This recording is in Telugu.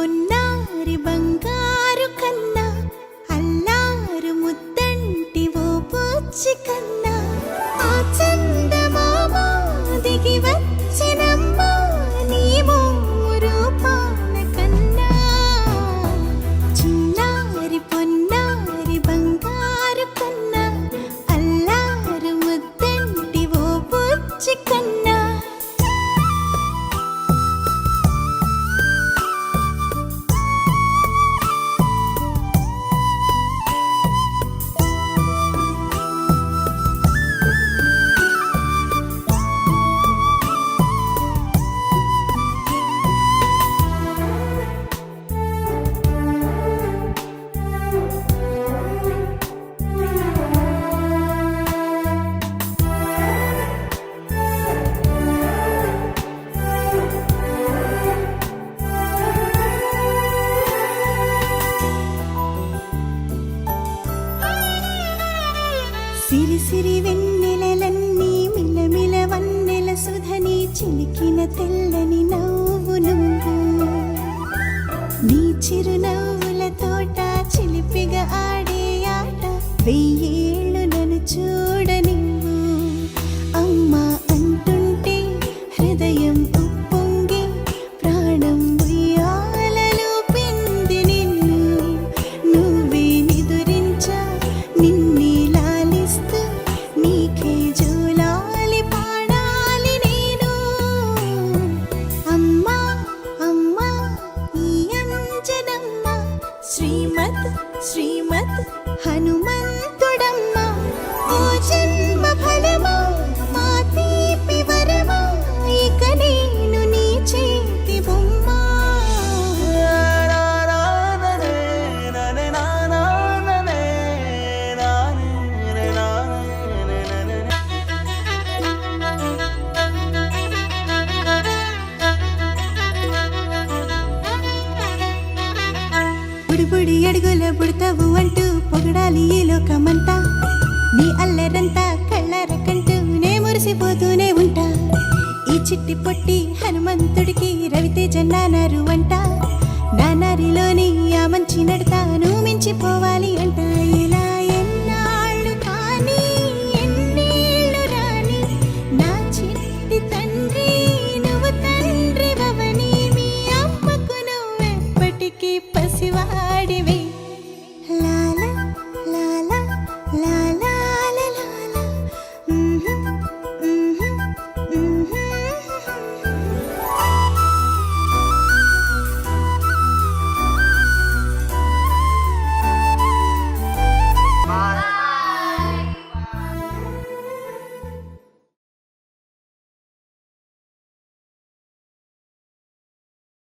పొన్నారి బంగారు కన్నా అల్లారు ముద్దంటి ఓ పూచి కన్నా ఆ చందమామ దిగి వచ్చినమ్మ నీ రూపాల కన్నా చిన్నారి పొన్నారి బంగారు కన్నా అల్లారు ముద్దంటి ఓ పూచి కన్నా సిరి సిరి వెన్నెలలన్నీ మిలమిల వన్నెల సుధని చిలికిన తెల్లని నవ్వు నువ్వు నీ చిరునవ్వుల తోట చిలిపిగా ఆడే ఆట వెయ్యేళ్ళు నన్ను చూడనివ్వు అమ్మా అంటుంటే హృదయం ఉప్పొంగి ప్రాణం ఉయ్యాలలో పిండి నిన్ను నువ్వే నిదురించా నిన్నే నీకే జోలాలి పాడాలి నేను అమ్మా అమ్మా ఈ అంజనమ్మ శ్రీమత్ శ్రీమత్ హనుమంతుడమ్మ ఓ జన్మ ఫలమా మా తీపి వరమా ఇక నేను నీ చేతి బొమ్మ బుడిబుడి అడుగుల బుడతావు అంటూ పొగడాలి ఈ లోకమంతా నీ అల్లరంతా కళ్ళారకంటూ నే మురిసిపోతూనే ఉంటా ఈ చిట్టి పొట్టి హనుమంతుడికి రవితేజ నానారు అంట నానారిలోని ఆ మంచి నడతా నువ్వు మించిపోవాలి అంట